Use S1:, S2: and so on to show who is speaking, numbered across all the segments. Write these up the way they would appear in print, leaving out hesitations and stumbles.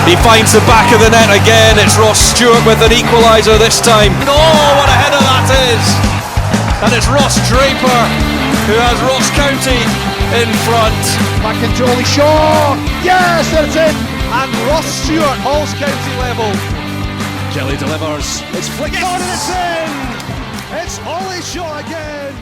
S1: He finds the back of the net again. It's Ross Stewart with an equaliser this time. Oh, what a header that is! And it's Ross Draper who has Ross County in front.
S2: Back into Ollie Shaw. Yes, that's it. And Ross Stewart, Halls County level.
S1: Kelly delivers.
S2: It's flicked on and it's in. It's Ollie Shaw again.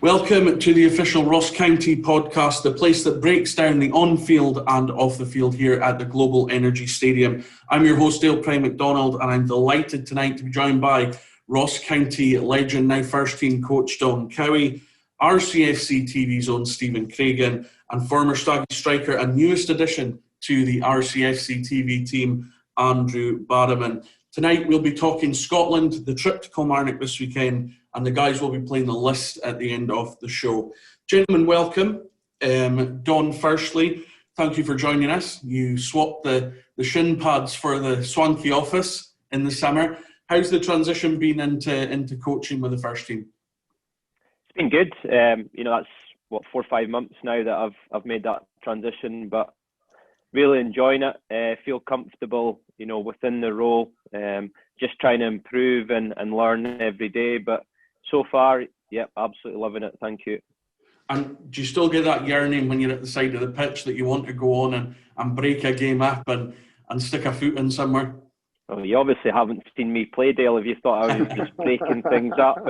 S3: Welcome to the official Ross County podcast, the place that breaks down the on-field and off-the-field here at the Global Energy Stadium. I'm your host, Dale Prime McDonald, and I'm delighted tonight to be joined by Ross County legend, now first-team coach Don Cowie, RCFC TV's own Stephen Craigan, and former Staggies striker and newest addition to the RCFC TV team, Andrew Barrowman. Tonight we'll be talking Scotland, the trip to Kilmarnock this weekend, and the guys will be playing the list at the end of the show. Gentlemen, welcome. Don, firstly, thank you for joining us. You swapped the shin pads for the swanky office in the summer. How's the transition been into coaching with the first team?
S4: It's been good. That's 4 or 5 months now that I've made that transition, but really enjoying it. Feel comfortable, within the role. Just trying to improve and learn every day. But so far, absolutely loving it. Thank you.
S3: And do you still get that yearning when you're at the side of the pitch that you want to go on and break a game up and stick a foot in somewhere?
S4: Well, you obviously haven't seen me play, Dale, if you thought I was just breaking things up.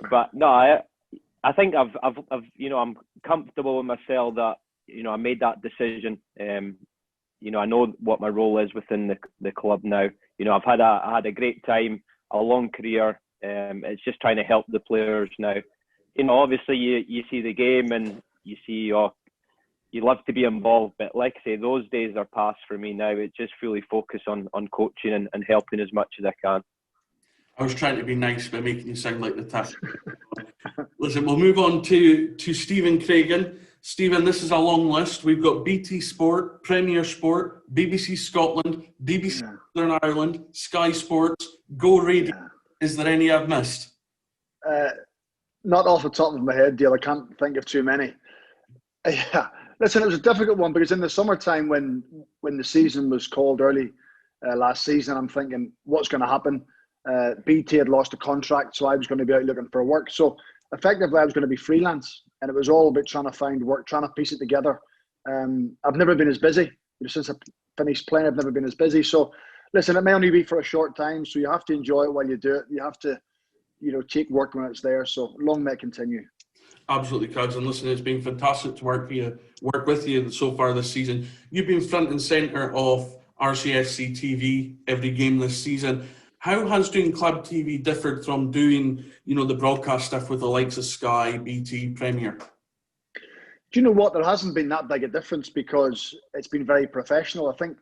S4: But no, I think I'm comfortable with myself that I made that decision. I know what my role is within the club now. I had a great time, a long career. It's just trying to help the players now. Obviously you see the game and you see you love to be involved, but like I say, those days are past for me now. It's just fully focused on coaching and helping as much as I can.
S3: I was trying to be nice by making you sound like the tap. Listen, we'll move on to Stephen Craigan. Stephen, this is a long list. We've got BT Sport, Premier Sport, BBC Scotland, BBC Northern Ireland, Sky Sports, Go Radio. Yeah. Is there any I've missed?
S2: Not off the top of my head, Dale. I can't think of too many. Listen, it was a difficult one because in the summertime when the season was called early last season, I'm thinking, what's going to happen? BT had lost a contract, so I was going to be out looking for work. So effectively, I was going to be freelance, and it was all about trying to find work, trying to piece it together. I've never been as busy. Since I finished playing, I've never been as busy. So listen, it may only be for a short time, so you have to enjoy it while you do it. You have to, take work when it's there. So long may it continue.
S3: Absolutely, Cuds. And listen, it's been fantastic to work with you so far this season. You've been front and centre of RCFC TV every game this season. How has doing club TV differed from doing, the broadcast stuff with the likes of Sky, BT, Premier?
S2: Do you know what? There hasn't been that big a difference because it's been very professional. I think,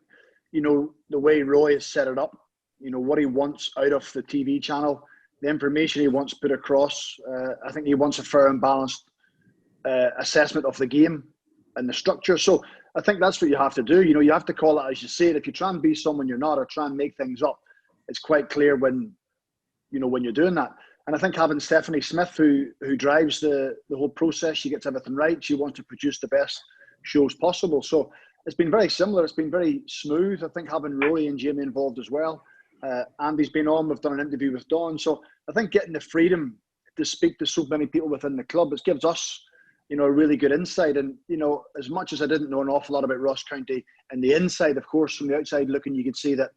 S2: the way Roy has set it up, what he wants out of the TV channel, the information he wants put across. I think he wants a fair and balanced assessment of the game and the structure. So I think that's what you have to do. You have to call it as you say it. If you try and be someone you're not or try and make things up, it's quite clear when you're doing that. And I think having Stephanie Smith, who drives the whole process, she gets everything right. She wants to produce the best shows possible. So it's been very similar. It's been very smooth. I think having Roy and Jamie involved as well. Andy's been on. We've done an interview with Don. So I think getting the freedom to speak to so many people within the club, it gives us, a really good insight. And, as much as I didn't know an awful lot about Ross County and the inside, of course, from the outside looking, you could see that,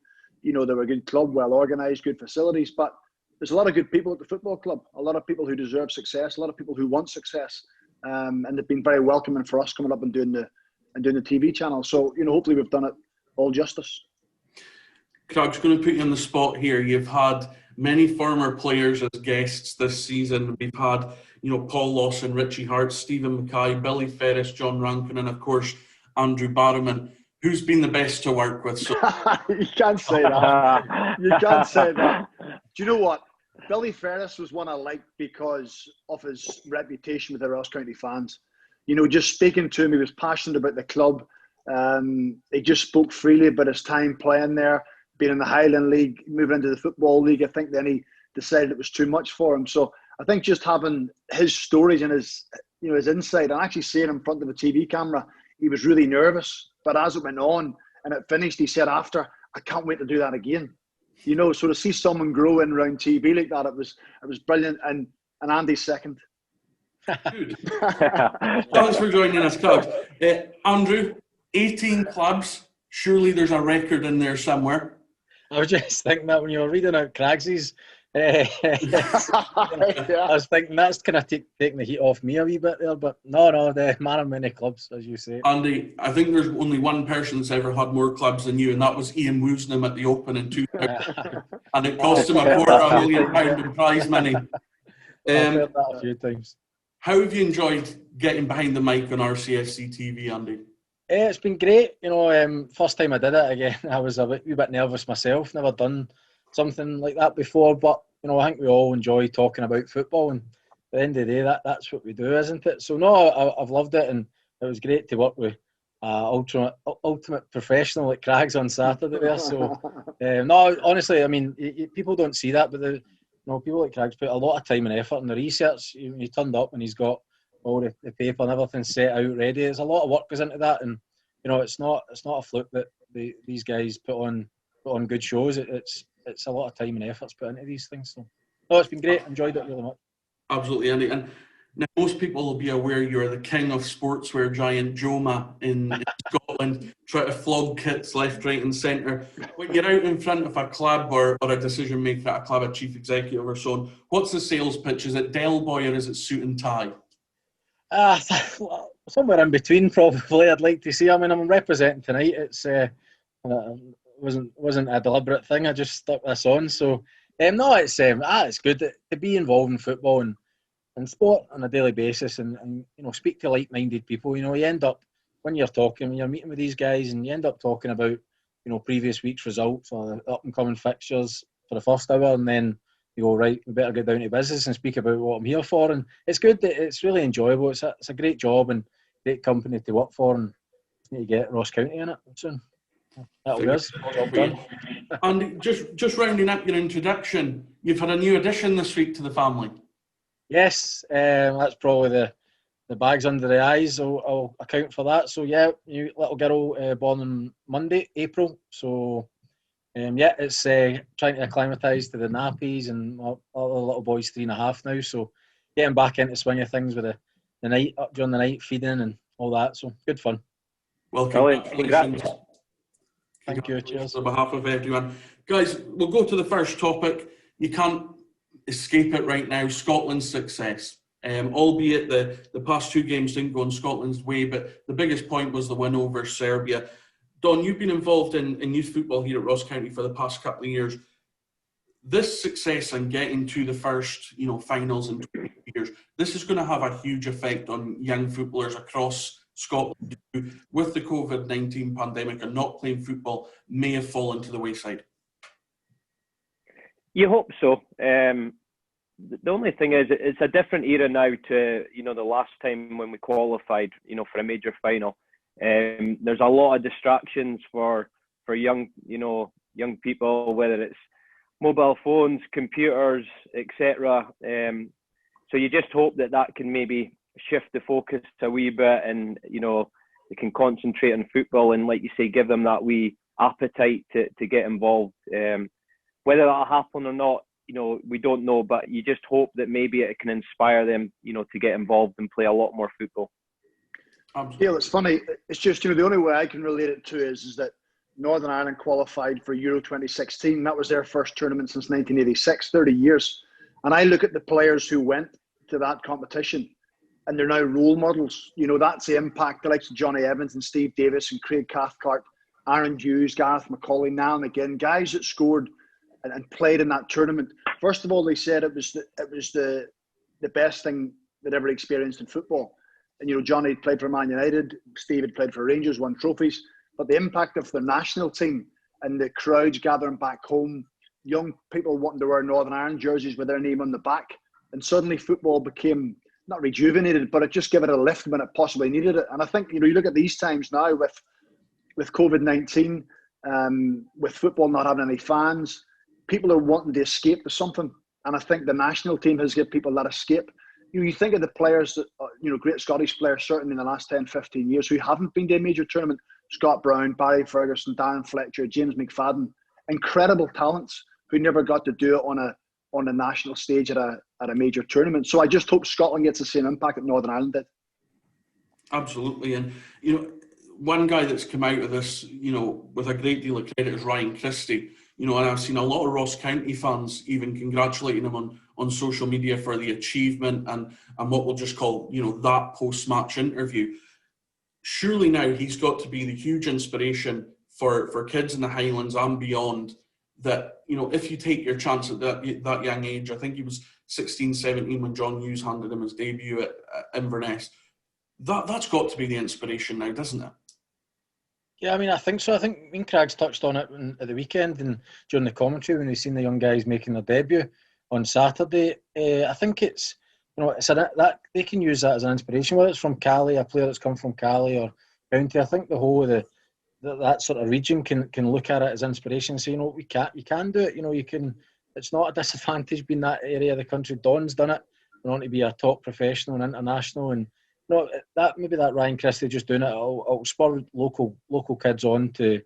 S2: they were a good club, well organised, good facilities. But there's a lot of good people at the football club, a lot of people who deserve success, a lot of people who want success. And they've been very welcoming for us coming up and doing the TV channel. So, hopefully we've done it all justice.
S3: Craig's going to put you on the spot here. You've had many former players as guests this season. We've had, Paul Lawson, Richie Hart, Stephen Mackay, Billy Ferris, John Rankin, and of course, Andrew Barrowman. Who's been the best to work with? So-
S2: You can't say that. You can't say that. Do you know what? Billy Ferris was one I liked because of his reputation with the Ross County fans. Just speaking to him, he was passionate about the club. He just spoke freely about his time playing there, being in the Highland League, moving into the Football League. I think then he decided it was too much for him. So I think just having his stories and his insight and actually seeing him in front of a TV camera, he was really nervous. But as it went on and it finished, he said after, I can't wait to do that again. You know, so to see someone grow in around TV like that, it was brilliant. And Andy's second.
S3: Good. Thanks for joining us, Cogs. Andrew, 18 clubs. Surely there's a record in there somewhere.
S5: I was just thinking that when you were reading out Craigs's, I was thinking that's kind of taking the heat off me a wee bit there, but no, the man of many clubs, as you say.
S3: Andy, I think there's only one person that's ever had more clubs than you, and that was Ian Woosnam at the Open in 2000, and it cost him £250,000 in prize money.
S5: I've heard that a few times.
S3: How have you enjoyed getting behind the mic on RCFC TV, Andy?
S5: It's been great. You know, first time I did it again, I was a wee bit nervous myself. Never done something like that before, but you know, I think we all enjoy talking about football, and at the end of the day, that's what we do, isn't it? So no, I've loved it, and it was great to work with ultimate professional like Craigs on Saturday there. So no, honestly, I mean, people don't see that, but people like Craigs put a lot of time and effort in the research. He turned up and he's got all the paper and everything set out ready. There's a lot of work goes into that, and you know, it's not a fluke that these guys put on good shows. It's a lot of time and efforts put into these things. So no, it's been great. Enjoyed it really much.
S3: Absolutely, Andy. And now most people will be aware you're the king of sportswear giant Joma in Scotland, try to flog kits left, right and centre. When you're out in front of a club or a decision maker at a club, a chief executive or so on, what's the sales pitch? Is it Del Boy or is it suit and tie?
S5: Somewhere in between, probably. I'd like to see. I mean, I'm representing tonight. It's wasn't a deliberate thing. I just stuck this on. So no, it's good to be involved in football and sport on a daily basis, and you know, speak to like-minded people. You know, you end up when you're meeting with these guys, and you end up talking about, you know, previous week's results or the up and coming fixtures for the first hour, and then you go, right, we better get down to business and speak about what I'm here for. And it's good. It's really enjoyable. It's a great job and great company to work for, and just need to get Ross County in it soon. That'll be us. Job done.
S3: And just rounding up your introduction, you've had a new addition this week to the family.
S5: Yes, that's probably the bags under the eyes. I'll account for that. So yeah, new little girl born on Monday, April. So it's trying to acclimatise to the nappies, and our little boy's 3.5 now. So getting back into swing of things with the night up during the night, feeding and all that. So good fun.
S3: Well, congratulations.
S5: Thank you. Cheers.
S3: On behalf of everyone. Guys, we'll go to the first topic. You can't escape it right now. Scotland's success. Albeit the past 2 games didn't go in Scotland's way, but the biggest point was the win over Serbia. Don, you've been involved in youth football here at Ross County for the past couple of years. This success and getting to the first, finals in 20 years, this is going to have a huge effect on young footballers across Scotland who, with the COVID-19 pandemic and not playing football, may have fallen to the wayside.
S4: You hope so. The only thing is, it's a different era now to, the last time when we qualified, for a major final. There's a lot of distractions for young people, whether it's mobile phones, computers, etc. So you just hope that can maybe shift the focus a wee bit, and they can concentrate on football and, like you say, give them that wee appetite to get involved. Whether that'll happen or not, we don't know, but you just hope that maybe it can inspire them, to get involved and play a lot more football.
S2: Gail, it's funny. It's just, the only way I can relate it to is that Northern Ireland qualified for Euro 2016. That was their first tournament since 1986, 30 years. And I look at the players who went to that competition, and they're now role models. That's the impact. The likes of Johnny Evans and Steve Davis and Craig Cathcart, Aaron Hughes, Gareth McCauley, now and again, guys that scored and played in that tournament. First of all, they said it was the best thing they'd ever experienced in football. And, Johnny had played for Man United, Steve had played for Rangers, won trophies. But the impact of the national team and the crowds gathering back home, young people wanting to wear Northern Ireland jerseys with their name on the back, and suddenly football became not rejuvenated, but it just gave it a lift when it possibly needed it. And I think, you look at these times now with COVID-19, with football not having any fans, people are wanting to escape to something. And I think the national team has given people that escape. You think of the players that, great Scottish players, certainly in the last 10, 15 years, who haven't been to a major tournament. Scott Brown, Barry Ferguson, Darren Fletcher, James McFadden, incredible talents who never got to do it on a national stage at a major tournament. So I just hope Scotland gets the same impact that Northern Ireland did.
S3: Absolutely. And, one guy that's come out of this, with a great deal of credit is Ryan Christie. And I've seen a lot of Ross County fans even congratulating him on social media for the achievement and what we'll just call, that post-match interview. Surely now he's got to be the huge inspiration for kids in the Highlands and beyond that, if you take your chance at that young age, I think he was 16, 17 when John Hughes handed him his debut at Inverness. That's got to be the inspiration now, doesn't it?
S5: Yeah, I think so. I think me and Craigs touched on it at the weekend and during the commentary when we seen the young guys making their debut on Saturday. I think it's that they can use that as an inspiration, whether it's from Cali, a player that's come from Cali or County. I think the whole of that sort of region can look at it as inspiration and say, you can do it. You can. It's not a disadvantage being that area of the country. Don's done it. They want to be a top professional and international, and that Ryan Christie just doing it. It'll spur local kids on to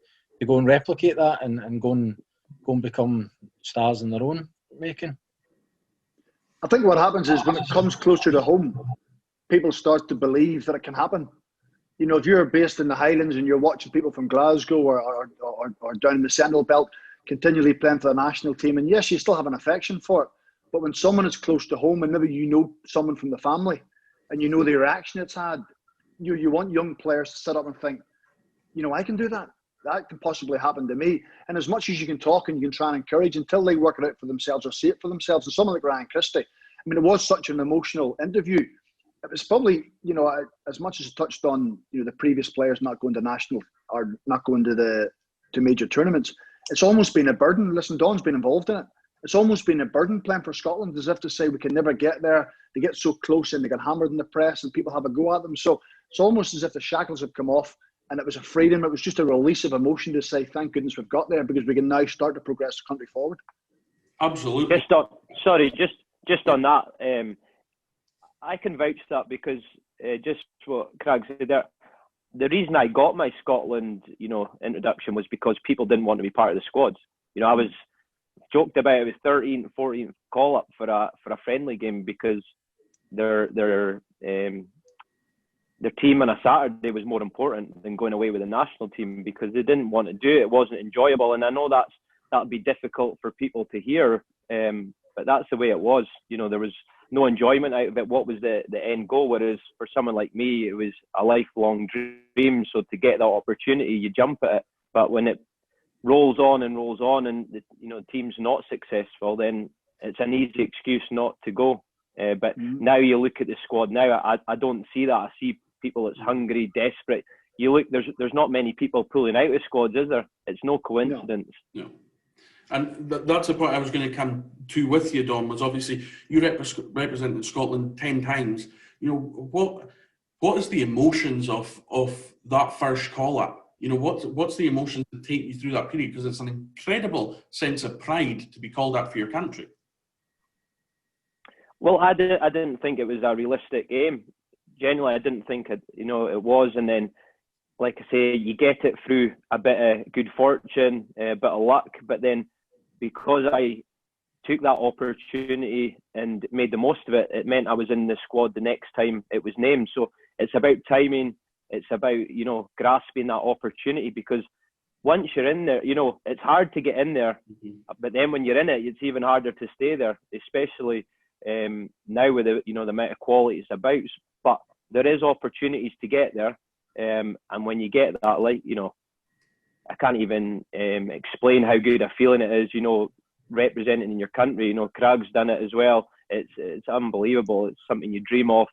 S5: go and replicate that and go and become stars in their own making.
S2: I think what happens is when it comes closer to home, people start to believe that it can happen. If you're based in the Highlands and you're watching people from Glasgow or down in the Central Belt continually playing for the national team, and yes, you still have an affection for it, but when someone is close to home and maybe someone from the family and the reaction it's had, you want young players to sit up and think, I can do that. That can possibly happen to me. And as much as you can talk and you can try and encourage until they work it out for themselves or see it for themselves. And someone like Ryan Christie, it was such an emotional interview. It was probably, as much as it touched on, the previous players not going to national or not going to major tournaments, it's almost been a burden. Listen, Don's been involved in it. It's almost been a burden playing for Scotland, as if to say we can never get there. They get so close and they get hammered in the press and people have a go at them. So it's almost as if the shackles have come off and it was a freedom. It was just a release of emotion to say, thank goodness we've got there because we can now start to progress the country forward.
S3: Absolutely.
S4: Just on that, I can vouch that because just what Craig said there, the reason I got my Scotland, introduction was because people didn't want to be part of the squads. I was joked about it was 13th, 14th call up for a friendly game because their team on a Saturday was more important than going away with the national team because they didn't want to do it. It wasn't enjoyable, and I know that'd be difficult for people to hear, but that's the way it was. There was no enjoyment out of it. What was the end goal? Whereas for someone like me, it was a lifelong dream. So to get that opportunity, you jump at it. But when it rolls on and the team's not successful, then it's an easy excuse not to go. But now you look at the squad now, I don't see that. I see people that's hungry, desperate. You look, there's not many people pulling out of squads, is there? It's no coincidence.
S3: No. And that's the point I was going to come to with you, Don, was obviously you represented Scotland 10 times. What is the emotions of that first call-up? What's the emotions that take you through that period? Because it's an incredible sense of pride to be called up for your country.
S4: Well, I didn't think it was a realistic aim. Genuinely, I didn't think it was. And then, like I say, you get it through a bit of good fortune, a bit of luck. But then, because I took that opportunity and made the most of it, it meant I was in the squad the next time it was named. So it's about timing. It's about, grasping that opportunity because once you're in there, it's hard to get in there. Mm-hmm. But then when you're in it, it's even harder to stay there, especially now with the amount of quality it's about. But there is opportunities to get there. And when you get that, I can't even explain how good a feeling it is, representing in your country. Craig's done it as well. It's unbelievable. It's something you dream of,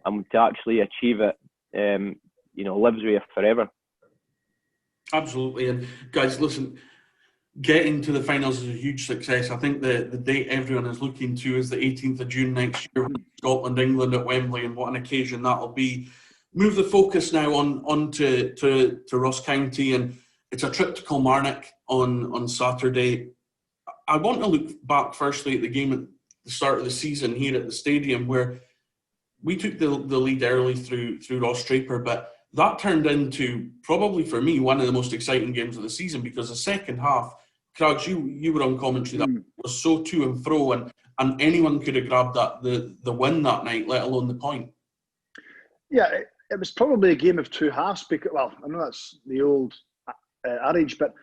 S4: and to actually achieve it, lives with you forever.
S3: Absolutely. And guys, listen, getting to the finals is a huge success. I think the date everyone is looking to is the 18th of June next year, Scotland, England at Wembley, and what an occasion that'll be. Move the focus now on to Ross County, and it's a trip to Kilmarnock on Saturday. I want to look back firstly at the game at the start of the season here at the stadium, where we took the lead early through Ross Draper, but that turned into, probably for me, one of the most exciting games of the season, because the second half, Craigs, you were on commentary, that was so to and fro, and anyone could have grabbed the win that night, let alone the point.
S2: Yeah, it was probably a game of two halves. Because, well, I know that's the old adage, but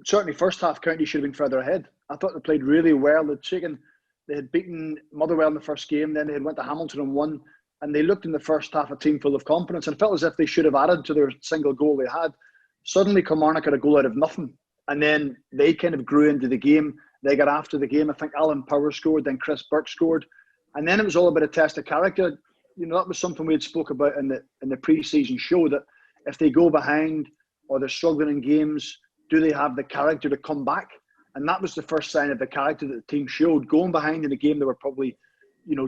S2: certainly first half County should have been further ahead. I thought they played really well. They had beaten Motherwell in the first game, then they had went to Hamilton and won, and they looked in the first half a team full of confidence and felt as if they should have added to their single goal they had. Suddenly Kilmarnock had a goal out of nothing, and then they kind of grew into the game. They got after the game. I think Alan Power scored, then Chris Burke scored, and then it was all about a test of character. You know, that was something we had spoke about in the pre-season show, that if they go behind or they're struggling in games, do they have the character to come back? And that was the first sign of the character that the team showed. Going behind in a game they were probably,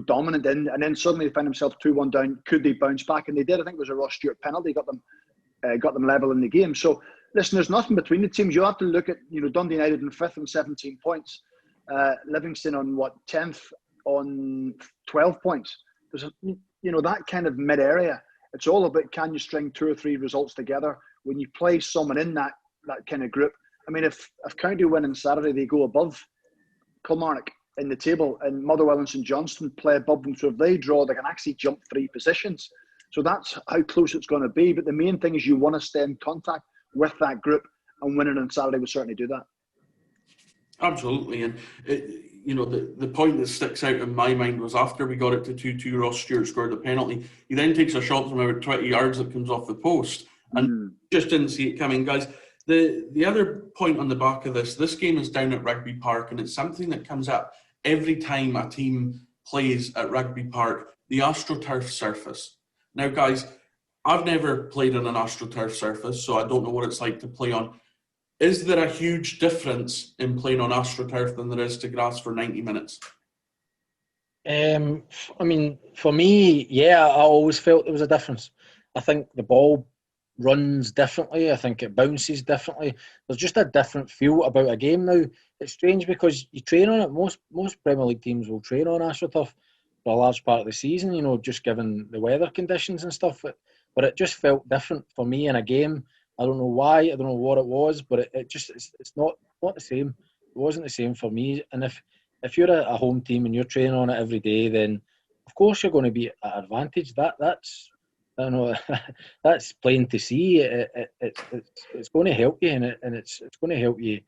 S2: dominant in, and then suddenly they found themselves 2-1 down. Could they bounce back? And they did. I think it was a Ross Stewart penalty got them level in the game. So listen, there's nothing between the teams. You have to look at Dundee United in 5th on 17 points, Livingston on 10th on 12 points. There's that kind of mid area. It's all about, can you string 2 or 3 results together when you play someone in that kind of group. I mean, if County win on Saturday, they go above Kilmarnock in the table, and Motherwell and St Johnstone play above them. So if they draw, they can actually jump 3 positions. So that's how close it's going to be. But the main thing is you want to stay in contact with that group, and winning on Saturday will certainly do that.
S3: Absolutely. And, the point that sticks out in my mind was after we got it to 2-2, Ross Stewart scored the penalty. He then takes a shot from about 20 yards that comes off the post. And just didn't see it coming, guys. The other point on the back of this game is down at Rugby Park, and it's something that comes up every time a team plays at Rugby Park, the AstroTurf surface. Now, guys, I've never played on an AstroTurf surface, so I don't know what it's like to play on. Is there a huge difference in playing on AstroTurf than there is to grass for 90 minutes?
S5: I mean, for me, yeah, I always felt there was a difference. I think the ball runs differently. I think it bounces differently. There's just a different feel about a game now. It's strange because you train on it. Most Premier League teams will train on AstroTurf for a large part of the season, just given the weather conditions and stuff. But it just felt different for me in a game. I don't know why. I don't know what it was, but it's not the same. It wasn't the same for me. And if you're a home team and you're training on it every day, then of course you're going to be at advantage. That's I don't know. That's plain to see. It's going to help you, and it's going to help you.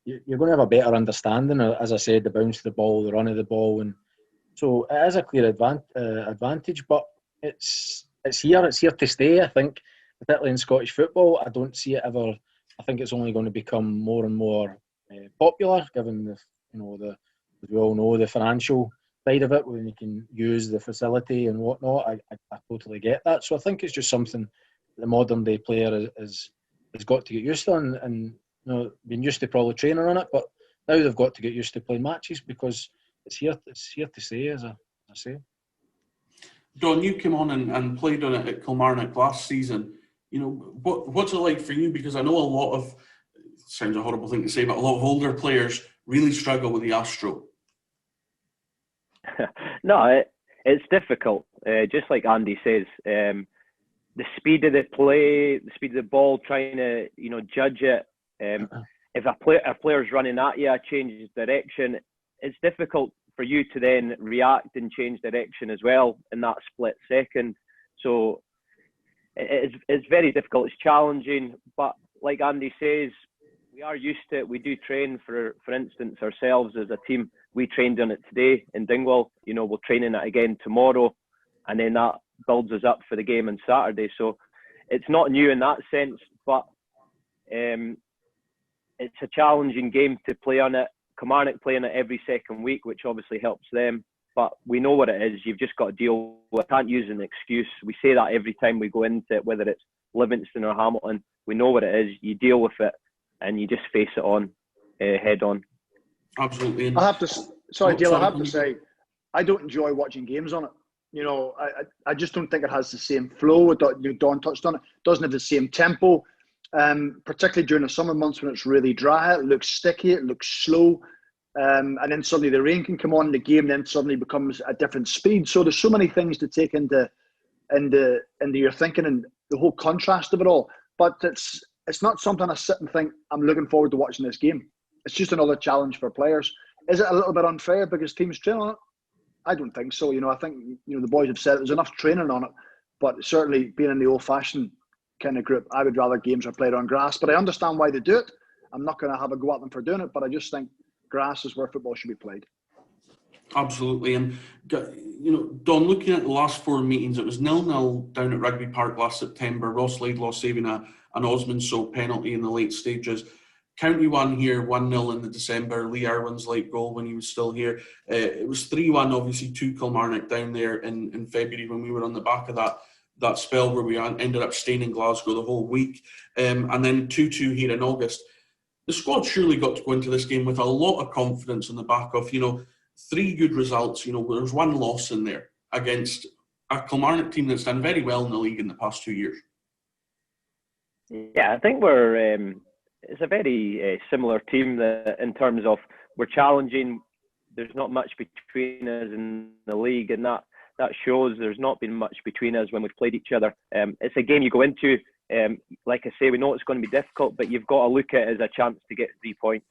S5: You're going to have a better understanding, as I said, the bounce of the ball, the run of the ball, and so it is a clear advantage. But it's here. It's here to stay. I think, particularly in Scottish football, I don't see it ever. I think it's only going to become more and more popular, given as we all know, the financial side of it, when you can use the facility and whatnot. I totally get that. So I think it's just something the modern day player has got to get used to, and been used to probably training on it, but now they've got to get used to playing matches because it's here to stay, as I say.
S3: Don, you came on and played on it at Kilmarnock last season. What's it like for you? Because I know a lot of, sounds a horrible thing to say, but a lot of older players really struggle with the Astro.
S4: No, it's difficult. Just like Andy says, the speed of the play, the speed of the ball, trying to judge it. If a player's running at you, changes direction, it's difficult for you to then react and change direction as well in that split second. So it's very difficult. It's challenging, but like Andy says, we are used to it. We do train, for instance, ourselves as a team. We trained on it today in Dingwall. We'll train in it again tomorrow, and then that builds us up for the game on Saturday. So it's not new in that sense, but it's a challenging game to play on it. Kilmarnock playing it every second week, which obviously helps them. But we know what it is. You've just got to deal with it. Can't use an excuse. We say that every time we go into it, whether it's Livingston or Hamilton. We know what it is. You deal with it, and you just face it on, head on.
S3: Absolutely.
S2: I have to say, I don't enjoy watching games on it. I just don't think it has the same flow. Don touched on it. It doesn't have the same tempo, particularly during the summer months when it's really dry. It looks sticky. It looks slow. and then suddenly the rain can come on, the game then suddenly becomes a different speed. So there's so many things to take into your thinking and the whole contrast of it all. But it's not something I sit and think, I'm looking forward to watching this game. It's just another challenge for players. Is it a little bit unfair because teams train on it? I don't think so. I think, the boys have said there's enough training on it, but certainly being in the old-fashioned kind of group, I would rather games are played on grass. But I understand why they do it. I'm not going to have a go at them for doing it, but I just think grass is where football should be played.
S3: Absolutely. And, Don, looking at the last 4 meetings, it was 0-0 down at Rugby Park last September. Ross Laidlaw saving an Osmond penalty in the late stages. County won here 1-0 in the December. Lee Irwin's late goal when he was still here. It was 3-1, obviously, to Kilmarnock down there in February when we were on the back of that spell where we ended up staying in Glasgow the whole week. And then 2-2 here in August. The squad surely got to go into this game with a lot of confidence on the back of, 3 good results. There's 1 loss in there against a Kilmarnock team that's done very well in the league in the past 2 years.
S4: Yeah, I think it's a very similar team in terms of we're challenging. There's not much between us in the league, and that shows there's not been much between us when we've played each other. It's a game you go into, like I say, we know it's going to be difficult, but you've got to look at it as a chance to get 3 points,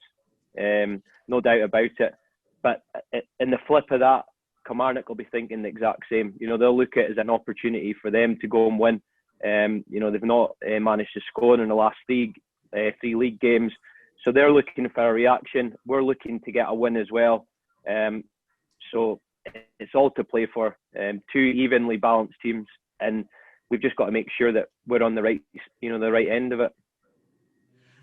S4: no doubt about it. But in the flip of that, Kilmarnock will be thinking the exact same. They'll look at it as an opportunity for them to go and win. They've not managed to score in the last 3 league games, so they're looking for a reaction. We're looking to get a win as well. So it's all to play for. 2 evenly balanced teams, and we've just got to make sure that we're on the right end of it.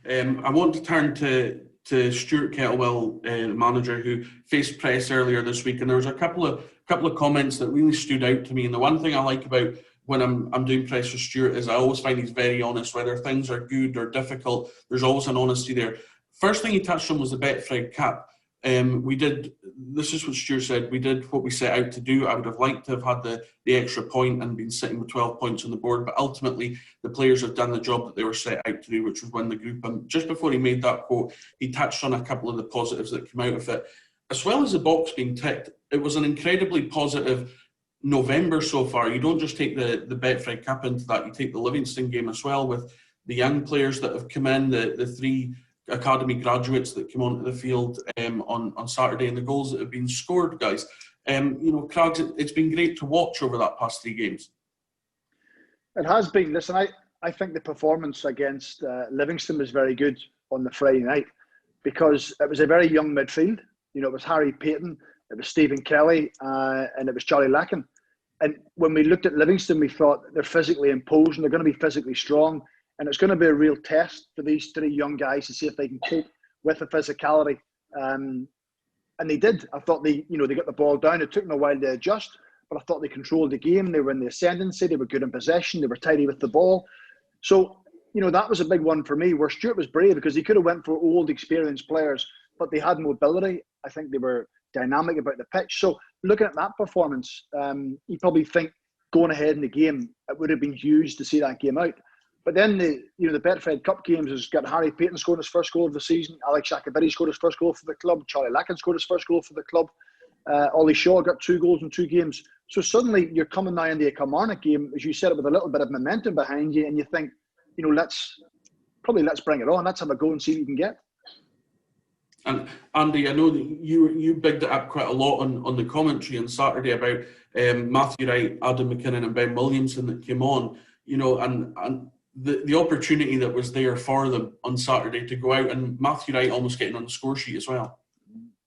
S3: I want to turn to Stuart Kettlewell, manager, who faced press earlier this week, and there was a couple of comments that really stood out to me. And the one thing I like about when I'm doing press with Stuart is I always find he's very honest, whether things are good or difficult. There's always an honesty there. First thing he touched on was the Betfred cap. This is what Stuart said, we did what we set out to do. I would have liked to have had the extra point and been sitting with 12 points on the board, but ultimately the players have done the job that they were set out to do, which was win the group. And just before he made that quote, he touched on a couple of the positives that came out of it. As well as the box being ticked, it was an incredibly positive November so far. You don't just take the Betfred Cup into that, you take the Livingston game as well, with the young players that have come in, the 3 academy graduates that came onto the field on Saturday, and the goals that have been scored, guys. Crags, it's been great to watch over that past 3 games.
S2: It has been. Listen, I think the performance against Livingston was very good on the Friday night because it was a very young midfield. It was Harry Payton, it was Stephen Kelly, and it was Charlie Lacken. And when we looked at Livingston, we thought they're physically imposing, they're going to be physically strong, and it's going to be a real test for these 3 young guys to see if they can cope with the physicality. And they did. I thought they got the ball down. It took them a while to adjust, but I thought they controlled the game. They were in the ascendancy. They were good in possession. They were tidy with the ball. So, that was a big one for me, where Stuart was brave because he could have went for old, experienced players, but they had mobility. I think they were dynamic about the pitch. So looking at that performance, you probably think going ahead in the game, it would have been huge to see that game out. But then the Betfred Cup games has got Harry Payton scored his first goal of the season. Alex Shakabiri scored his first goal for the club. Charlie Lacken scored his first goal for the club. Ollie Shaw got 2 goals in 2 games. So suddenly you're coming now into a Kilmarnock game, as you said, with a little bit of momentum behind you, and you think, let's bring it on. Let's have a go and see what you can get.
S3: And Andy, I know that you bigged it up quite a lot on the commentary on Saturday about Matthew Wright, Adam McKinnon and Ben Williamson that came on, and the opportunity that was there for them on Saturday to go out, and Matthew Wright almost getting on the score sheet as well.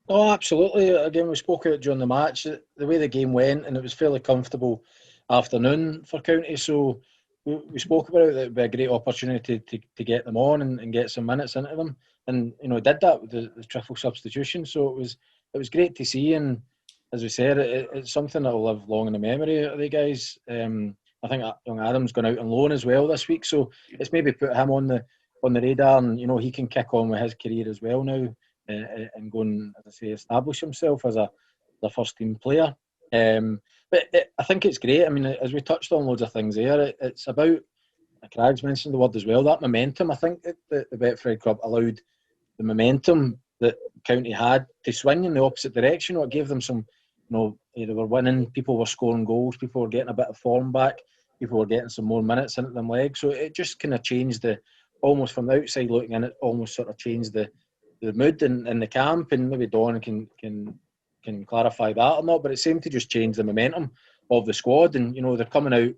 S5: Oh, absolutely. Again, we spoke about during the match, the way the game went, and it was fairly comfortable afternoon for County, so we spoke about it, that it would be a great opportunity to get them on and get some minutes into them. And did that with the triple substitution. So it was great to see. And as we said, it's something that will live long in the memory of the guys. I think young Adam's gone out on loan as well this week, so it's maybe put him on the radar, and he can kick on with his career as well now, and go and, as I say, establish himself as the first team player. But I think it's great. I mean, as we touched on loads of things there, it's about, Craig's mentioned the word as well, that momentum. I think that the Betfred Club allowed the momentum that County had to swing in the opposite direction. It gave them some, they were winning, people were scoring goals, people were getting a bit of form back, people were getting some more minutes into them legs. So it just kind of changed almost from the outside looking in, it almost sort of changed the mood in the camp, and maybe Don can clarify that or not, but it seemed to just change the momentum of the squad. And they're coming out a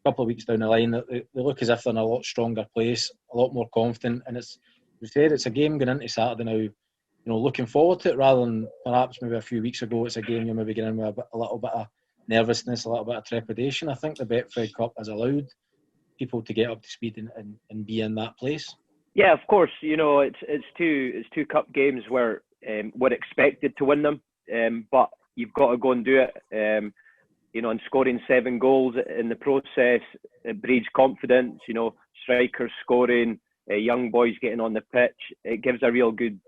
S5: couple of weeks down the line, they look as if they're in a lot stronger place, a lot more confident, and it's a game going into Saturday now, looking forward to it, rather than perhaps maybe a few weeks ago it's a game you're maybe getting in with a little bit of nervousness, a little bit of trepidation. I think the Betfred Cup has allowed people to get up to speed and be in that place.
S4: Yeah, of course. It's two cup games where we're expected to win them, but you've got to go and do it. And scoring 7 goals in the process, it breeds confidence. Strikers scoring, young boys getting on the pitch. It gives a real good,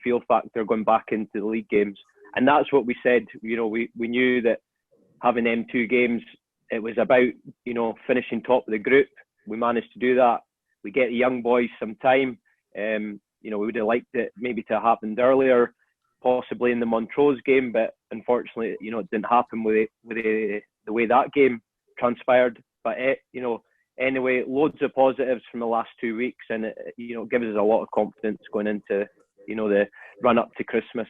S4: feel factor going back into the league games. And that's what we said. We knew that having them 2 games, it was about, finishing top of the group. We managed to do that. We get the young boys some time. We would have liked it maybe to have happened earlier, possibly in the Montrose game, but unfortunately, it didn't happen with the way that game transpired. But anyway, loads of positives from the last 2 weeks, and it gives us a lot of confidence going into the run up to Christmas.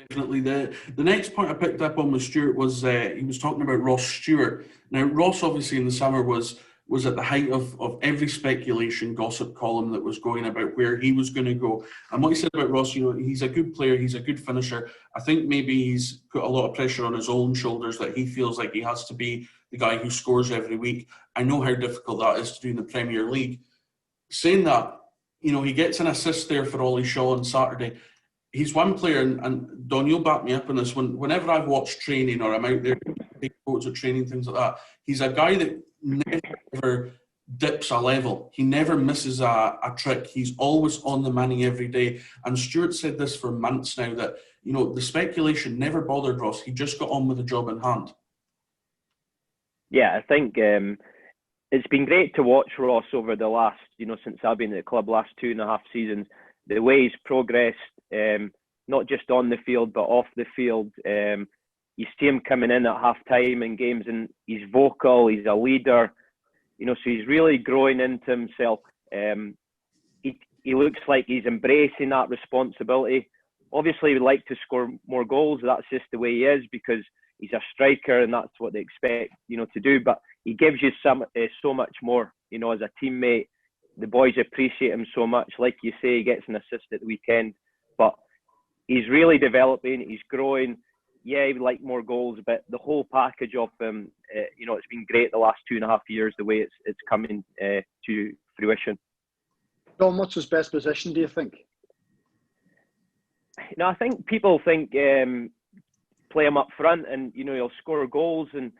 S3: Definitely. The next point I picked up on with Stuart was he was talking about Ross Stewart. Now, Ross obviously in the summer was at the height of every speculation gossip column that was going about where he was going to go. And what he said about Ross, he's a good player, he's a good finisher. I think maybe he's put a lot of pressure on his own shoulders that he feels like he has to be the guy who scores every week. I know how difficult that is to do in the Premier League. Saying that, he gets an assist there for Ollie Shaw on Saturday. He's one player, and Don, you'll back me up on this, whenever I've watched training or I'm out there taking photos of training, things like that, he's a guy that never dips a level. He never misses a trick. He's always on the money every day. And Stuart said this for months now, that the speculation never bothered Ross. He just got on with the job in hand.
S4: Yeah, I think it's been great to watch Ross over the last, since I've been at the club, last 2.5 seasons. The way he's progressed, not just on the field but off the field. You see him coming in at half time in games, and he's vocal, he's a leader, so he's really growing into himself. He looks like he's embracing that responsibility. Obviously, we'd like to score more goals. That's just the way he is, because he's a striker and that's what they expect, to do. But he gives you so much more, as a teammate. The boys appreciate him so much. Like you say, he gets an assist at the weekend, but he's really developing, he's growing. Yeah, he would like more goals, but the whole package of him, it's been great the last 2.5 years, the way it's coming to fruition.
S2: Don, what's his best position, do you think?
S4: I think people think play him up front and, he'll score goals and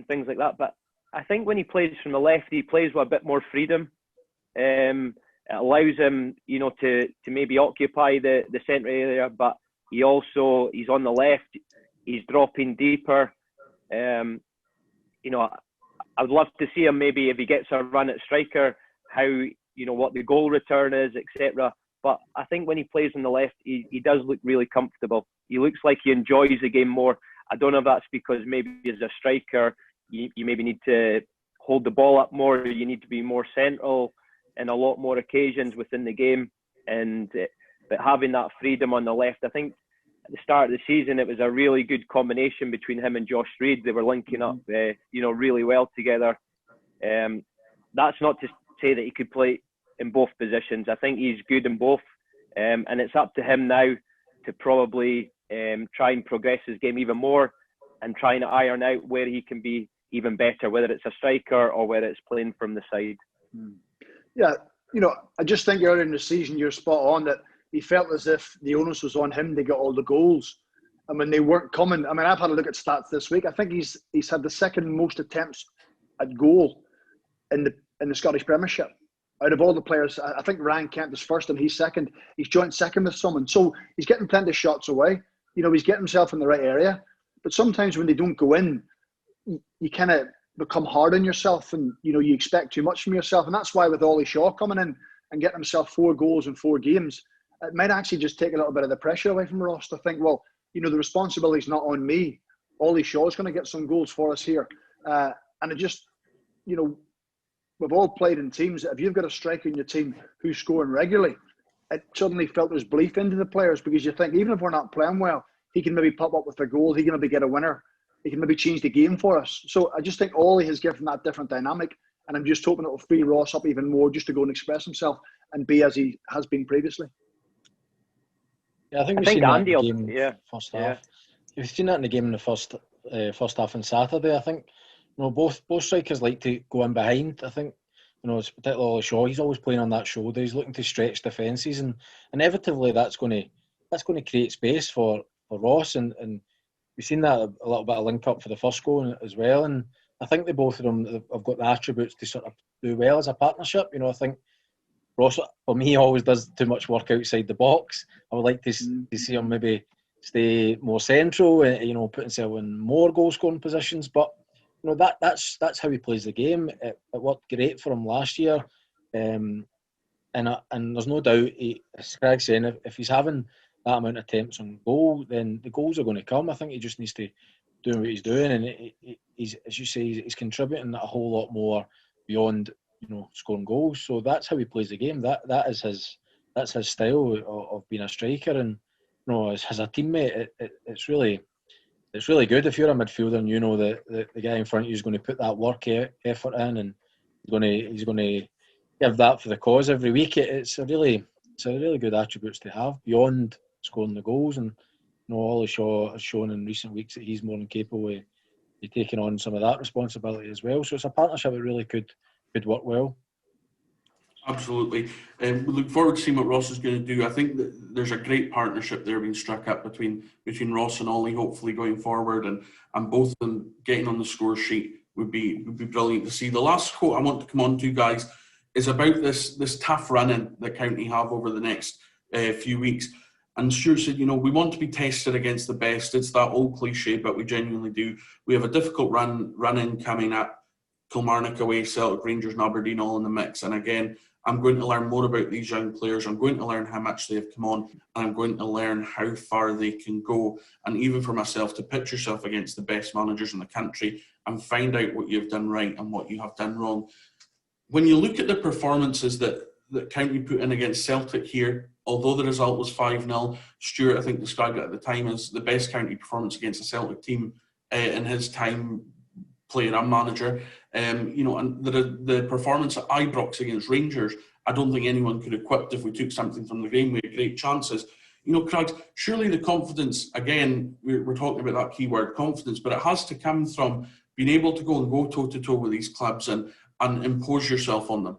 S4: things like that. But I think when he plays from the left, he plays with a bit more freedom. It allows him, to maybe occupy the centre area, but he's on the left. He's dropping deeper. I would love to see him maybe if he gets a run at striker, how, what the goal return is, etc. But I think when he plays on the left, he does look really comfortable. He looks like he enjoys the game more. I don't know if that's because maybe as a striker, you maybe need to hold the ball up more. You need to be more central in a lot more occasions within the game. But having that freedom on the left, I think at the start of the season, it was a really good combination between him and Josh Reid. They were linking up, really well together. That's not to say that he could play in both positions. I think he's good in both. And it's up to him now to probably try and progress his game even more and trying to iron out where he can be even better, whether it's a striker or whether it's playing from the side.
S2: Yeah, I just think earlier in the season, you're spot on that he felt as if the onus was on him to get all the goals. And when they weren't coming, I've had a look at stats this week. I think he's had the second most attempts at goal in the Scottish Premiership. Out of all the players, I think Ryan Kent is first and he's second. He's joint second with someone. So he's getting plenty of shots away. He's getting himself in the right area. But sometimes when they don't go in, you kind of become hard on yourself and, you expect too much from yourself. And that's why with Ollie Shaw coming in and getting himself 4 goals in 4 games, it might actually just take a little bit of the pressure away from Ross to think, well, you know, the responsibility's not on me. Ollie Shaw's going to get some goals for us here. And it just, you know, we've all played in teams. If you've got a striker in your team who's scoring regularly, it suddenly filters belief into the players, because you think, even if we're not playing well, he can maybe pop up with a goal. He can maybe get a winner. He can maybe change the game for us. So I just think Ollie has given that different dynamic. And I'm just hoping it will free Ross up even more just to go and express himself and be as he has been previously.
S5: Yeah, I think we've seen that in the game first half.
S4: Yeah.
S5: We've seen that in the game in the first half on Saturday. I think, you know, both strikers like to go in behind. I think, you know, it's particularly Shaw. He's always playing on that shoulder. He's looking to stretch defences, and inevitably that's going to create space for Ross. And we've seen that a little bit of link up for the first goal as well. And I think both of them have got the attributes to sort of do well as a partnership. You know, I think Ross, for me, always does too much work outside the box. I would like to see him maybe stay more central, you know, put himself in more goal-scoring positions. But, you know, that's how he plays the game. It worked great for him last year. And there's no doubt, as Craig's saying, if he's having that amount of attempts on goal, then the goals are going to come. I think he just needs to do what he's doing, and he's, as you say, he's contributing a whole lot more beyond, you know, scoring goals. So that's how he plays the game. That's his style of being a striker. And, you know, as a teammate, it's really good if you're a midfielder and you know that the guy in front of you is going to put that work effort in, and he's going to give that for the cause every week. It's a really good attributes to have beyond scoring the goals. And, you know, Ollie Shaw has shown in recent weeks that he's more than capable of taking on some of that responsibility as well. So it's a partnership that really could work well.
S3: Absolutely. We look forward to seeing what Ross is going to do. I think that there's a great partnership there being struck up between Ross and Ollie, hopefully going forward, and both of them getting on the score sheet would be brilliant to see. The last quote I want to come on to, guys, is about this tough running that County have over the next few weeks. And Stuart said, you know, we want to be tested against the best. It's that old cliche, but we genuinely do. We have a difficult run-in coming up. Kilmarnock away, Celtic, Rangers and Aberdeen all in the mix. And again, I'm going to learn more about these young players. I'm going to learn how much they have come on, and I'm going to learn how far they can go. And even for myself, to pitch yourself against the best managers in the country and find out what you've done right and what you have done wrong. When you look at the performances that County put in against Celtic here, although the result was 5-0, Stuart, I think, described it at the time as the best County performance against a Celtic team in his time playing a manager. You know, and the performance at Ibrox against Rangers, I don't think anyone could have quipped if we took something from the game. We had great chances. You know, Craig, surely the confidence, again, we're talking about that key word, confidence, but it has to come from being able to go and go toe-to-toe with these clubs and impose yourself on them.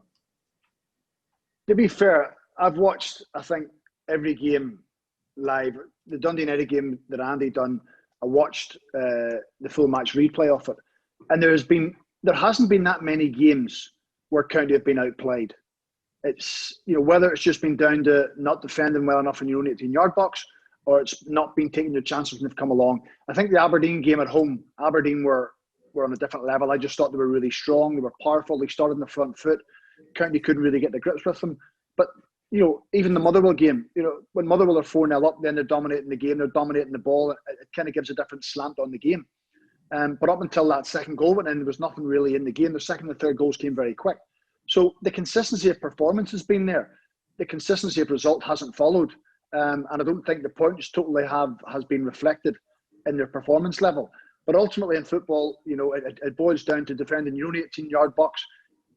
S2: To be fair, I've watched, I think, every game live. The Dundee United game that Andy done, I watched the full match replay of it. And there hasn't been that many games where County have been outplayed. It's, you know, whether it's just been down to not defending well enough in your own 18-yard box, or it's not been taking their chances when they've come along. I think the Aberdeen game at home, Aberdeen were on a different level. I just thought they were really strong. They were powerful. They started on the front foot. County couldn't really get the grips with them. But, you know, even the Motherwell game, you know, when Motherwell are 4-0 up, then they're dominating the game. They're dominating the ball. It kind of gives a different slant on the game. But up until that second goal went in, there was nothing really in the game. The second and third goals came very quick. So the consistency of performance has been there. The consistency of result hasn't followed. And I don't think the points totally has been reflected in their performance level. But ultimately in football, you know, it boils down to defending your own 18-yard box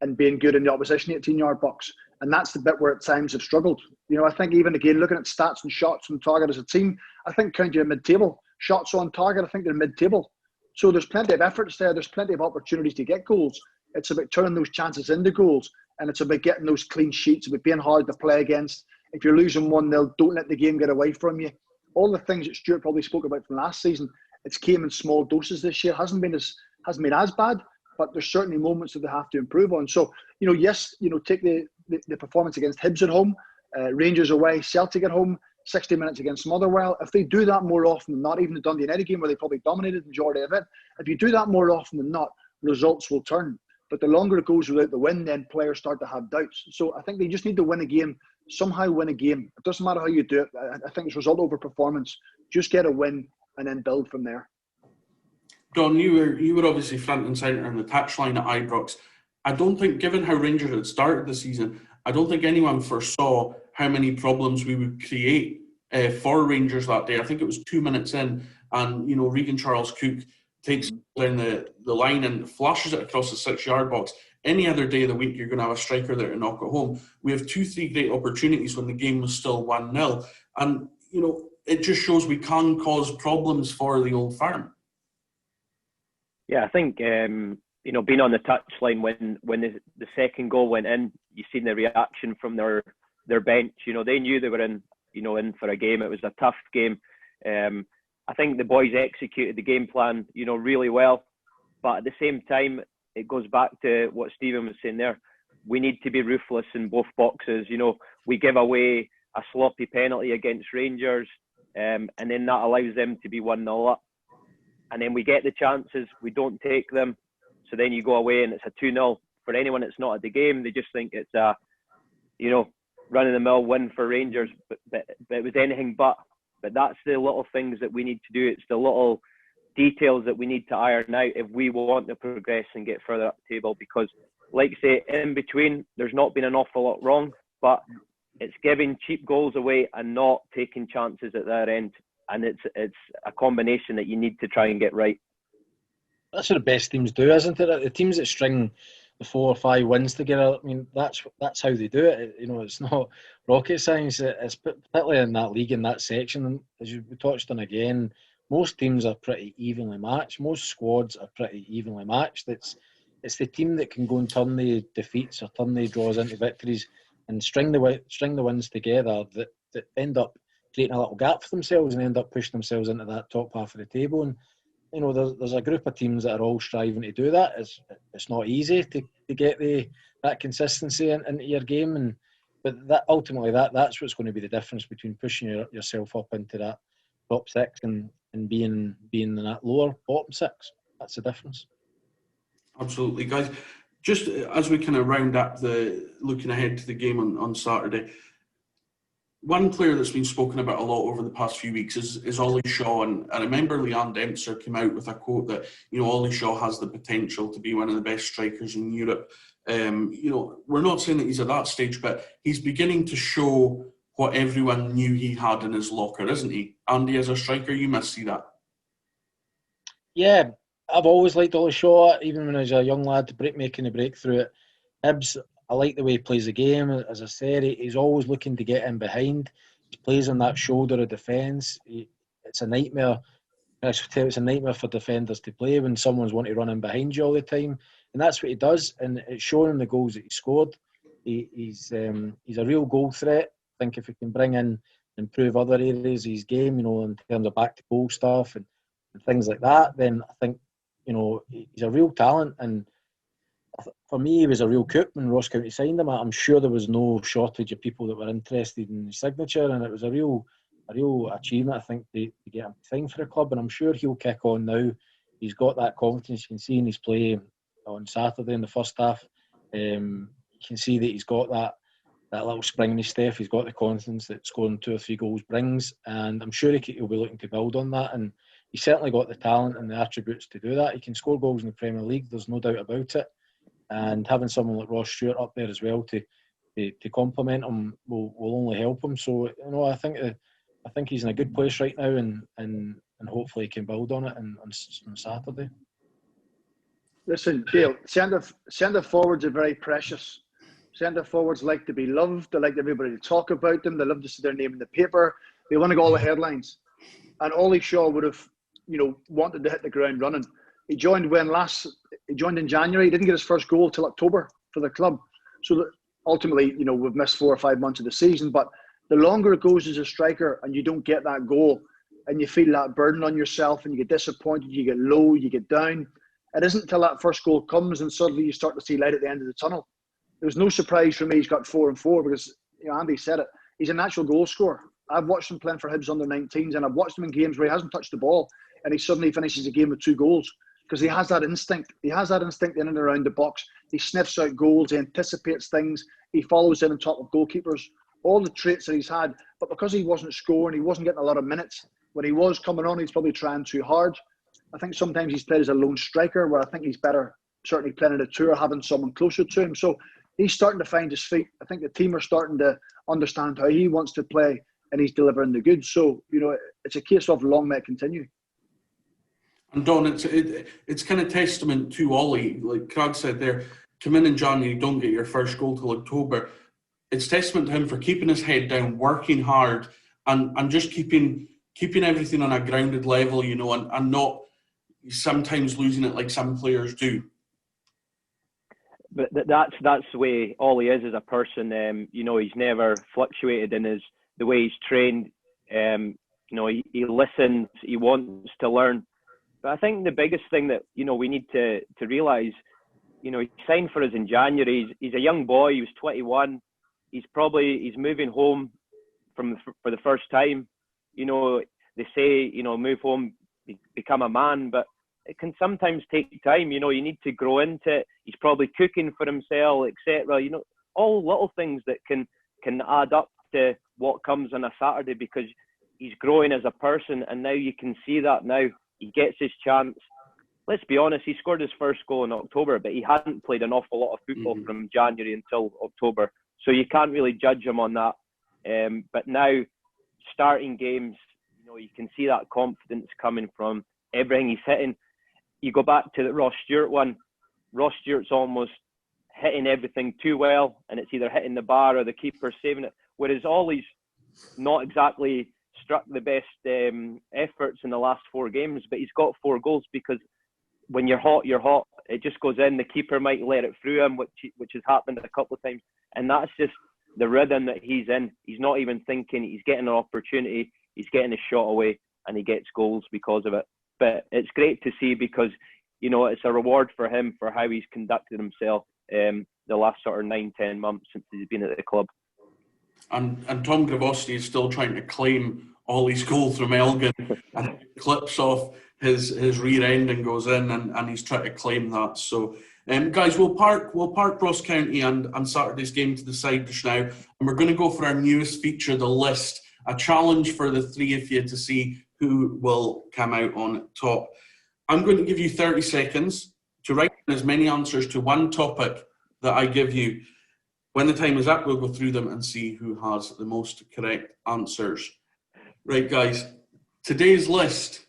S2: and being good in the opposition 18-yard box. And that's the bit where at times have struggled. You know, I think even again, looking at stats and shots on target as a team, I think County are mid-table. Shots on target, I think they're mid-table. So there's plenty of efforts there. There's plenty of opportunities to get goals. It's about turning those chances into goals. And it's about getting those clean sheets, about being hard to play against. If you're losing 1-0, don't let the game get away from you. All the things that Stuart probably spoke about from last season, it's came in small doses this year. Hasn't been as bad, but there's certainly moments that they have to improve on. So, you know, yes, you know, take the performance against Hibs at home, Rangers away, Celtic at home, 60 minutes against Motherwell. If they do that more often than not, even the Dundee United game where they probably dominated the majority of it, if you do that more often than not, results will turn. But the longer it goes without the win, then players start to have doubts. So I think they just need to win a game somehow win a game. It doesn't matter how you do it. I think it's result over performance. Just get a win and then build from there.
S3: Don, you were obviously front and centre on the touchline at Ibrox. I don't think, given how Rangers had started the season, I don't think anyone foresaw how many problems we would create for Rangers that day. I think it was 2 minutes in, and Regan Charles-Cook takes down the line and flashes it across the 6-yard box. Any other day of the week, you're going to have a striker there to knock it home. We have 2-3 great opportunities when the game was still 1-0, and it just shows we can cause problems for the Old Firm.
S4: Yeah, I think being on the touchline when the second goal went in, you seen the reaction from their bench. They knew they were in for a game. It was a tough game. I think the boys executed the game plan, really well. But at the same time, it goes back to what Stephen was saying there. We need to be ruthless in both boxes. We give away a sloppy penalty against Rangers, and then that allows them to be 1-0 up. And then we get the chances, we don't take them. So then you go away and it's a 2-0. For anyone that's not at the game, they just think it's a, run-of-the-mill win for Rangers. But it was anything but. But that's the little things that we need to do. It's the little details that we need to iron out if we want to progress and get further up the table. Because, like I say, in between, there's not been an awful lot wrong. But it's giving cheap goals away and not taking chances at their end. And it's a combination that you need to try and get right.
S5: That's what the best teams do, isn't it? The teams that string the 4 or 5 wins together, I mean, that's how they do it. It's not rocket science. It's particularly in that league, in that section. And as we touched on again, most teams are pretty evenly matched. Most squads are pretty evenly matched. It's the team that can go and turn the defeats or turn the draws into victories and string the wins together that end up creating a little gap for themselves and end up pushing themselves into that top half of the table. And there's a group of teams that are all striving to do that. It's not easy to get that consistency into your game, but that ultimately that's what's going to be the difference between pushing yourself up into that top 6 and being in that lower bottom 6. That's the difference.
S3: Absolutely, guys. Just as we kind of round up looking ahead to the game on Saturday, one player that's been spoken about a lot over the past few weeks is Ollie Shaw, and I remember Leanne Dempster came out with a quote that Ollie Shaw has the potential to be one of the best strikers in Europe. We're not saying that he's at that stage, but he's beginning to show what everyone knew he had in his locker, isn't he? Andy, as a striker, you must see that.
S5: Yeah, I've always liked Ollie Shaw, even when I was a young lad, making a breakthrough at Hibs. I like the way he plays the game. As I said, he's always looking to get in behind. He plays on that shoulder of defence. It's a nightmare. I should tell you, it's a nightmare for defenders to play when someone's wanting to run in behind you all the time. And that's what he does. And it's shown in the goals that he scored. He's a real goal threat. I think if he can bring in and improve other areas of his game, in terms of back to goal stuff and things like that, then I think, he's a real talent. And for me, he was a real coup when Ross County signed him. I'm sure there was no shortage of people that were interested in his signature, and it was a real achievement, I think, to get him to sign for the club. And I'm sure he'll kick on now. He's got that confidence. You can see in his play on Saturday in the first half. You can see that he's got that little spring in his step. He's got the confidence that scoring 2 or 3 goals brings, and I'm sure he'll be looking to build on that. And he's certainly got the talent and the attributes to do that. He can score goals in the Premier League. There's no doubt about it. And having someone like Ross Stewart up there as well to complement him will only help him. So I think he's in a good place right now, and hopefully he can build on it on Saturday.
S2: Listen, Dale, centre forwards are very precious. Centre forwards like to be loved. They like everybody to talk about them. They love to see their name in the paper. They want to get all the headlines. And Ollie Shaw would have, wanted to hit the ground running. He joined in January. He didn't get his first goal till October for the club. So that ultimately, we've missed 4 or 5 months of the season. But the longer it goes as a striker and you don't get that goal and you feel that burden on yourself and you get disappointed, you get low, you get down, it isn't until that first goal comes and suddenly you start to see light at the end of the tunnel. It was no surprise for me he's got 4 and 4 because, Andy said it, he's a natural goal scorer. I've watched him playing for Hibs under 19s and I've watched him in games where he hasn't touched the ball and he suddenly finishes a game with 2 goals. Because he has that instinct. He has that instinct in and around the box. He sniffs out goals. He anticipates things. He follows in on top of goalkeepers. all the traits that he's had. But because he wasn't scoring, he wasn't getting a lot of minutes. When he was coming on, he's probably trying too hard. I think sometimes he's played as a lone striker, where I think he's better certainly playing in a tour, having someone closer to him. So he's starting to find his feet. I think the team are starting to understand how he wants to play, and he's delivering the goods. So, it's a case of long may it continue.
S3: And Don, it's kind of testament to Ollie, like Craig said there, come in January, don't get your first goal till October. It's testament to him for keeping his head down, working hard, and just keeping everything on a grounded level, and not sometimes losing it like some players do.
S4: But that's the way Ollie is as a person. He's never fluctuated in the way he's trained. He listens, he wants to learn. But I think the biggest thing that we need to realise, he signed for us in January. He's a young boy. He was 21. He's moving home for the first time. They say move home, become a man, but it can sometimes take time. You need to grow into it. He's probably cooking for himself, etc. All little things that can add up to what comes on a Saturday, because he's growing as a person, and now you can see that now. He gets his chance. Let's be honest, he scored his first goal in October, but he hadn't played an awful lot of football from January until October. So you can't really judge him on that. But now, starting games, you can see that confidence coming from everything he's hitting. You go back to the Ross Stewart one. Ross Stewart's almost hitting everything too well, and it's either hitting the bar or the keeper saving it. Whereas Ollie's not exactly struck the best efforts in the last 4 games, but he's got 4 goals, because when you're hot, you're hot. It just goes in. The keeper might let it through him, which has happened a couple of times. And that's just the rhythm that he's in. He's not even thinking. He's getting an opportunity. He's getting a shot away, and he gets goals because of it. But it's great to see, because, it's a reward for him for how he's conducted himself the last sort of 9-10 months since he's been at the club.
S3: And Tom Gravosti is still trying to claim Ollie's goal from Elgin, and clips off his rear end and goes in, and he's trying to claim that. So, guys, we'll park Ross County and Saturday's game to the side just now, and we're going to go for our newest feature, the list, a challenge for the 3 of you to see who will come out on top. I'm going to give you 30 seconds to write as many answers to one topic that I give you. When the time is up, we'll go through them and see who has the most correct answers. Right, guys, today's list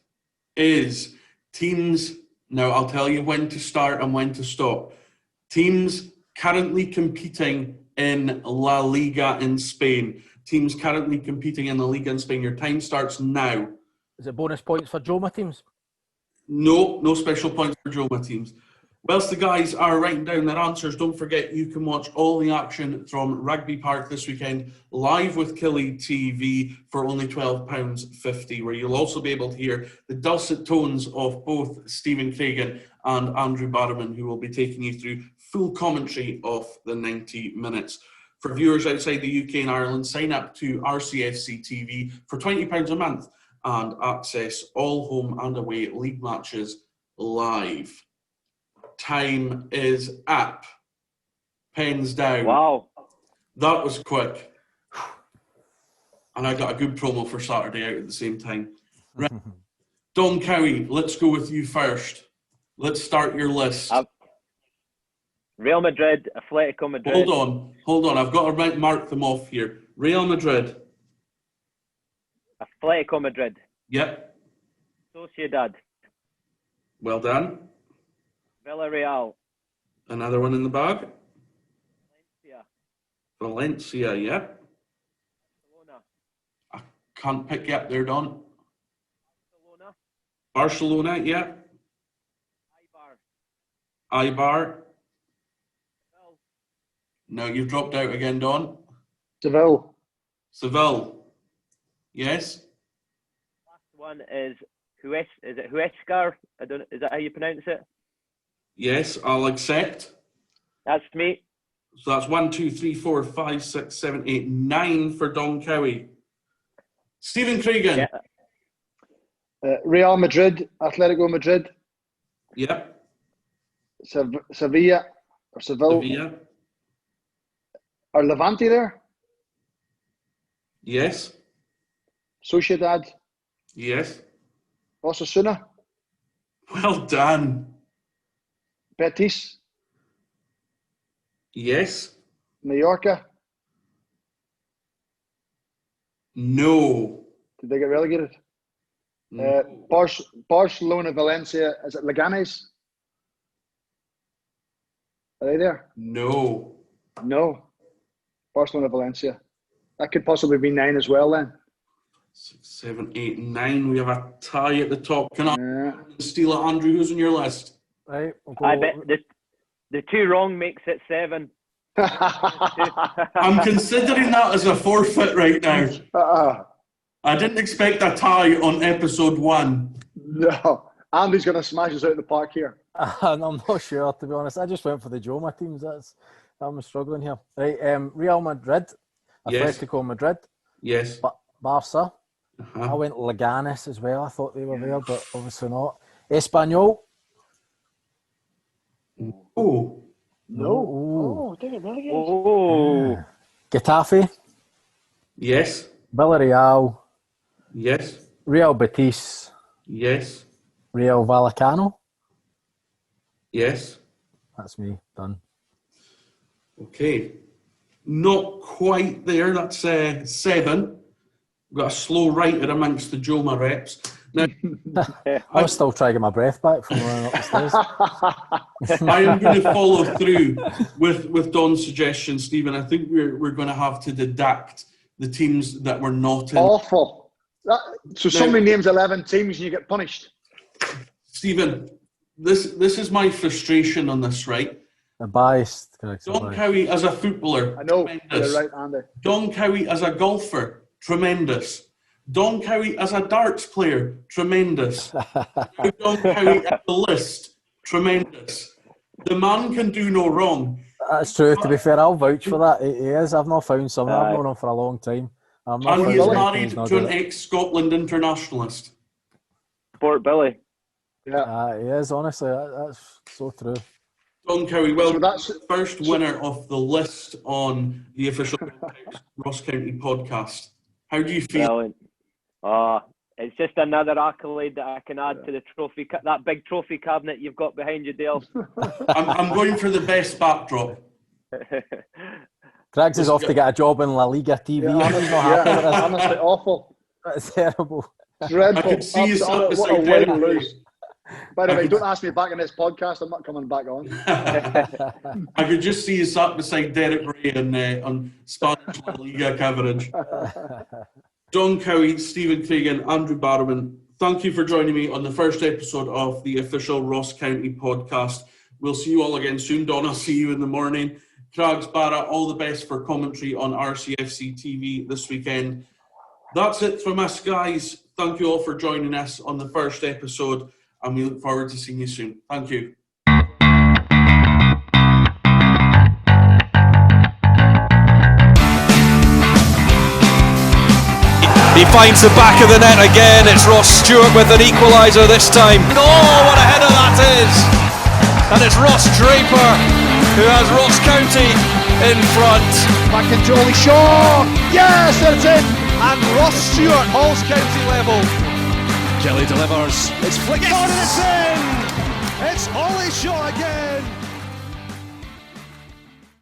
S3: is teams. Now, I'll tell you when to start and when to stop. Teams currently competing in La Liga in Spain. Teams currently competing in La Liga in Spain. Your time starts now.
S6: Is it bonus points for Joma teams?
S3: No special points for Joma teams. Whilst the guys are writing down their answers, don't forget you can watch all the action from Rugby Park this weekend live with Killie TV for only £12.50, where you'll also be able to hear the dulcet tones of both Stephen Craigan and Andrew Barrowman, who will be taking you through full commentary of the 90 minutes. For viewers outside the UK and Ireland, sign up to RCFC TV for £20 a month and access all home and away league matches live. Time is up. Pens down.
S4: Wow.
S3: That was quick. And I got a good promo for Saturday out at the same time. Right. Don Cowie, let's go with you first. Let's start your list.
S4: Real Madrid, Atletico Madrid.
S3: Hold on. I've got to mark them off here. Real Madrid.
S4: Atletico Madrid.
S3: Yep.
S4: Sociedad.
S3: Well done.
S4: Villarreal.
S3: Another one in the bag.
S4: Valencia.
S3: Valencia, yep.
S4: Barcelona.
S3: I can't pick you up there, Don.
S4: Barcelona.
S3: Barcelona, yep.
S4: Eibar.
S3: Eibar.
S4: Seville.
S3: No, you've dropped out again, Don.
S2: Seville.
S3: Seville. Yes.
S4: Last one is Huescar? I don't. Is that how you pronounce it?
S3: Yes, I'll accept.
S4: That's me.
S3: So that's 1, 2, 3, 4, 5, 6, 7, 8, 9 for Don Cowie. Stephen Craigan.
S4: Yeah.
S2: Real Madrid, Atletico Madrid,
S3: Yep.
S2: Sevilla or Seville.
S3: Sevilla.
S2: Are Levante there?
S3: Yes.
S2: Sociedad.
S3: Yes.
S2: Osasuna.
S3: Well done.
S2: Betis.
S3: Yes.
S2: Mallorca.
S3: No.
S2: Did they get relegated?
S3: No.
S2: Barcelona, Valencia. Is it Leganes? Are they there?
S3: No.
S2: No. Barcelona, Valencia. That could possibly be 9 as well then.
S3: 6, 7, 8, 9. We have a tie at the top. Can I steal it, Andrew? Who's on your list?
S6: Right, we'll go.
S4: I bet the 2 wrong makes it 7.
S3: I'm considering that as a forfeit right now. I didn't expect a tie on episode 1.
S2: No. Andy's going to smash us out of the park here.
S6: I'm not sure, to be honest. I just went for the Joma teams. I'm struggling here. Right, Real Madrid,
S3: Yes.
S6: Atletico Madrid,
S3: Yes.
S6: Barca. I went Leganes as well. I thought they were there, but obviously not. Espanyol.
S3: Oh.
S2: No. Did it relegated?
S4: Oh.
S6: Getafe,
S3: Yes.
S6: Villarreal,
S3: Yes.
S6: Real Betis,
S3: Yes.
S6: Real Vallecano.
S3: Yes.
S6: That's me, done.
S3: Okay. Not quite there. That's 7. We've got a slow writer amongst the Joma reps. Now,
S6: I was still trying to get my breath back from running up the stairs.
S3: I am going to follow through with Don's suggestion, Stephen. I think we're going to have to deduct the teams that were not in.
S2: Awful. So somebody names 11 teams and you get punished.
S3: Stephen, this is my frustration on this, right?
S6: I'm biased.
S3: Don Cowie as a footballer,
S2: I know.
S3: tremendous.
S2: You're right, Andy.
S3: Don Cowie as a golfer, tremendous. Don Cowie as a darts player, tremendous. Don Cowie at the list, tremendous. The man can do no wrong.
S6: That's true. To be fair, I'll vouch for that. He is. I've not found someone. I've known him for a long time.
S3: And he is married to an ex-Scotland internationalist.
S4: Sport Billy.
S2: Yeah.
S6: He is, honestly. That's so true.
S3: Don Cowie, well,
S2: So that's
S3: the first winner of the list on the official Ross County podcast. How do you feel?
S4: Brilliant. It's just another accolade that I can add to the trophy, that big trophy cabinet you've got behind you, Dale.
S3: I'm going for the best backdrop.
S6: Craigs is off to get a job in La Liga TV.
S2: Yeah,
S6: He's not happy with this.
S2: honestly, awful.
S6: That's terrible.
S2: Dreadful.
S3: I could see you sat
S2: What a
S3: beside
S2: way
S3: Derek
S2: to
S3: Ray.
S2: lose. By the way, don't ask me back in this podcast. I'm not coming back on.
S3: I could just see you sat beside Derek Ray on Spanish La Liga coverage. Don Cowie, Stephen Craigan, Andrew Barrowman, thank you for joining me on the first episode of the official Ross County podcast. We'll see you all again soon. Don, I'll see you in the morning. Craigs, Barra, all the best for commentary on RCFC TV this weekend. That's it from us, guys. Thank you all for joining us on the first episode, and we look forward to seeing you soon. Thank you.
S1: He finds the back of the net again. It's Ross Stewart with an equaliser this time. Oh, what a header that is! And it's Ross Draper who has Ross County in front.
S7: Back in Jolly Shaw. Yes, that's it. And Ross Stewart, Halls County level.
S1: Kelly delivers.
S7: It's flicked on and it's in. It's Ollie Shaw again.